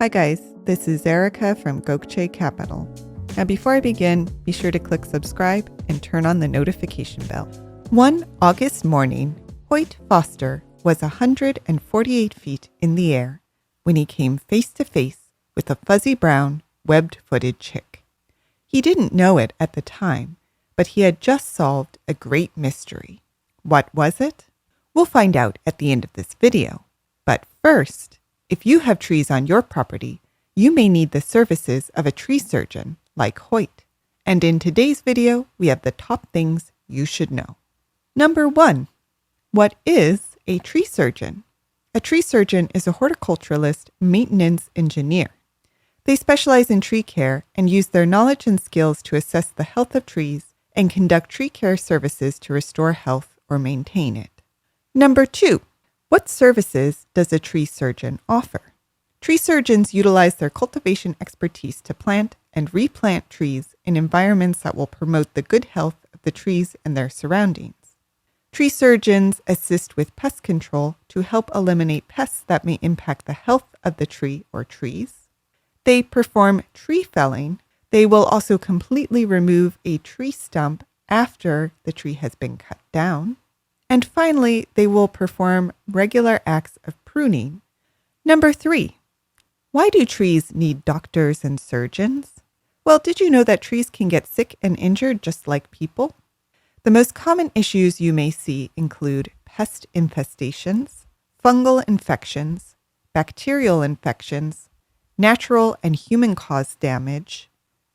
Hi guys, this is Erica from Gokce Capital. Now before I begin, be sure to click subscribe and turn on the notification bell. One August morning, Hoyt Foster was 148 feet in the air when he came face to face with a fuzzy brown, webbed-footed chick. He didn't know it at the time, but he had just solved a great mystery. What was it? We'll find out at the end of this video. But first, if you have trees on your property, you may need the services of a tree surgeon like Hoyt. And in today's video, we have the top things you should know. Number 1. What is a tree surgeon? A tree surgeon is a horticulturalist maintenance engineer. They specialize in tree care and use their knowledge and skills to assess the health of trees and conduct tree care services to restore health or maintain it. Number 2. What services does a tree surgeon offer? Tree surgeons utilize their cultivation expertise to plant and replant trees in environments that will promote the good health of the trees and their surroundings. Tree surgeons assist with pest control to help eliminate pests that may impact the health of the tree or trees. They perform tree felling. They will also completely remove a tree stump after the tree has been cut down. And finally, they will perform regular acts of pruning. Number 3. Why do trees need doctors and surgeons? Well, did you know that trees can get sick and injured just like people? The most common issues you may see include pest infestations, fungal infections, bacterial infections, natural and human-caused damage,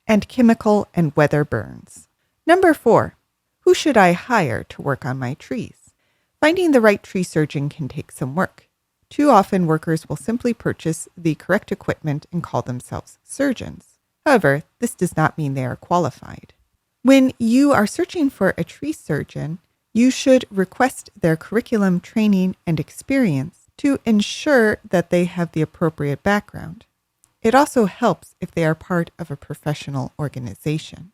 and chemical and weather burns. Number 4. Who should I hire to work on my trees? Finding the right tree surgeon can take some work. Too often, workers will simply purchase the correct equipment and call themselves surgeons. However, this does not mean they are qualified. When you are searching for a tree surgeon, you should request their curriculum, training, and experience to ensure that they have the appropriate background. It also helps if they are part of a professional organization.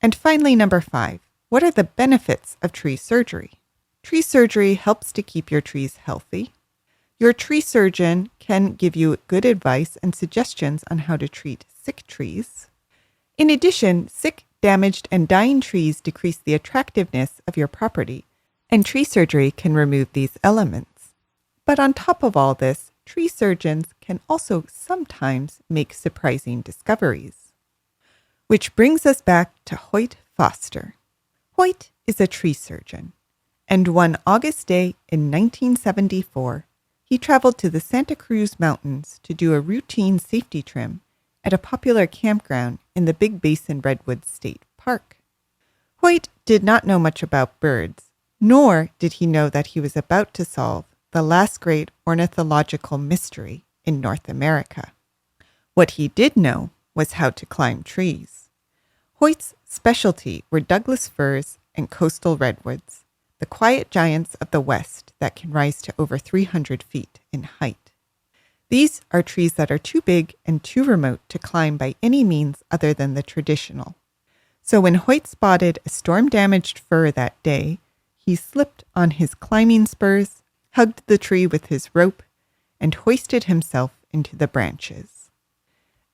And finally, number 5, what are the benefits of tree surgery? Tree surgery helps to keep your trees healthy. Your tree surgeon can give you good advice and suggestions on how to treat sick trees. In addition, sick, damaged, and dying trees decrease the attractiveness of your property, and tree surgery can remove these elements. But on top of all this, tree surgeons can also sometimes make surprising discoveries. Which brings us back to Hoyt Foster. Hoyt is a tree surgeon. And one August day in 1974, he traveled to the Santa Cruz Mountains to do a routine safety trim at a popular campground in the Big Basin Redwoods State Park. Hoyt did not know much about birds, nor did he know that he was about to solve the last great ornithological mystery in North America. What he did know was how to climb trees. Hoyt's specialty were Douglas firs and coastal redwoods, the quiet giants of the West that can rise to over 300 feet in height. These are trees that are too big and too remote to climb by any means other than the traditional. So when Hoyt spotted a storm-damaged fir that day, he slipped on his climbing spurs, hugged the tree with his rope, and hoisted himself into the branches.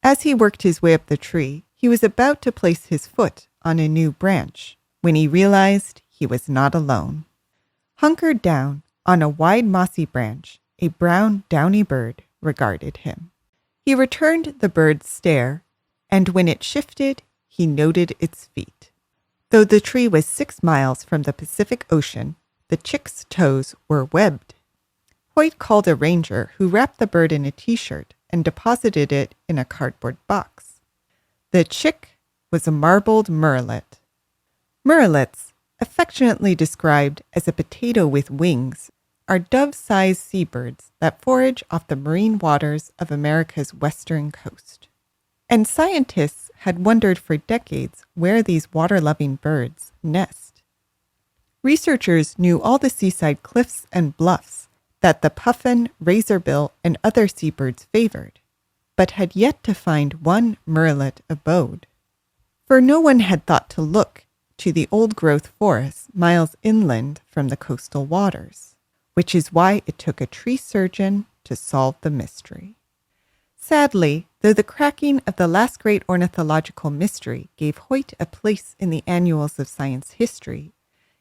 As he worked his way up the tree, he was about to place his foot on a new branch when he realized he was not alone. Hunkered down on a wide mossy branch, a brown downy bird regarded him. He returned the bird's stare, and when it shifted, he noted its feet. Though the tree was 6 miles from the Pacific Ocean, the chick's toes were webbed. Hoyt called a ranger who wrapped the bird in a t-shirt and deposited it in a cardboard box. The chick was a marbled murrelet. Murrelets, affectionately described as a potato with wings, are dove-sized seabirds that forage off the marine waters of America's western coast. And scientists had wondered for decades where these water-loving birds nest. Researchers knew all the seaside cliffs and bluffs that the puffin, razorbill, and other seabirds favored, but had yet to find one murrelet abode. For no one had thought to look to the old-growth forests miles inland from the coastal waters, which is why it took a tree surgeon to solve the mystery. Sadly, though the cracking of the last great ornithological mystery gave Hoyt a place in the annals of science history,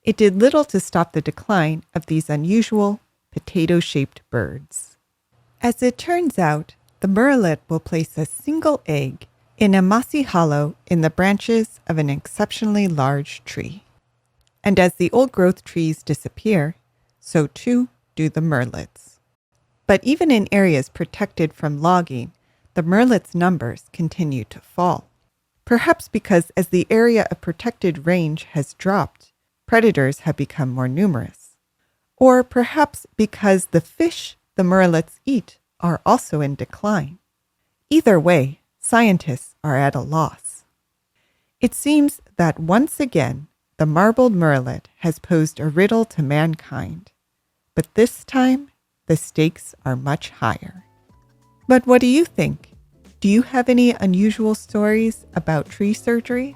it did little to stop the decline of these unusual, potato-shaped birds. As it turns out, the murrelet will place a single egg in a mossy hollow in the branches of an exceptionally large tree. And as the old-growth trees disappear, so too do the murrelets. But even in areas protected from logging, the murrelet's numbers continue to fall. Perhaps because as the area of protected range has dropped, predators have become more numerous. Or perhaps because the fish the murrelets eat are also in decline. Either way, scientists are at a loss. It seems that once again, the marbled murrelet has posed a riddle to mankind. But this time, the stakes are much higher. But what do you think? Do you have any unusual stories about tree surgery?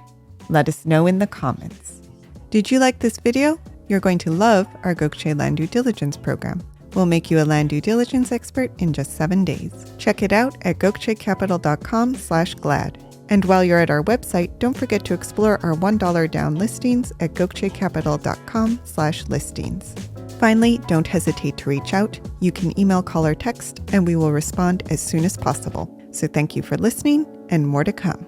Let us know in the comments. Did you like this video? You're going to love our Gokce Land Due Diligence program. We'll make you a land due diligence expert in just 7 days. Check it out at gokcecapital.com/glad. And while you're at our website, don't forget to explore our $1 down listings at gokcecapital.com/listings. Finally, don't hesitate to reach out. You can email, call, or text, and we will respond as soon as possible. So thank you for listening, and more to come.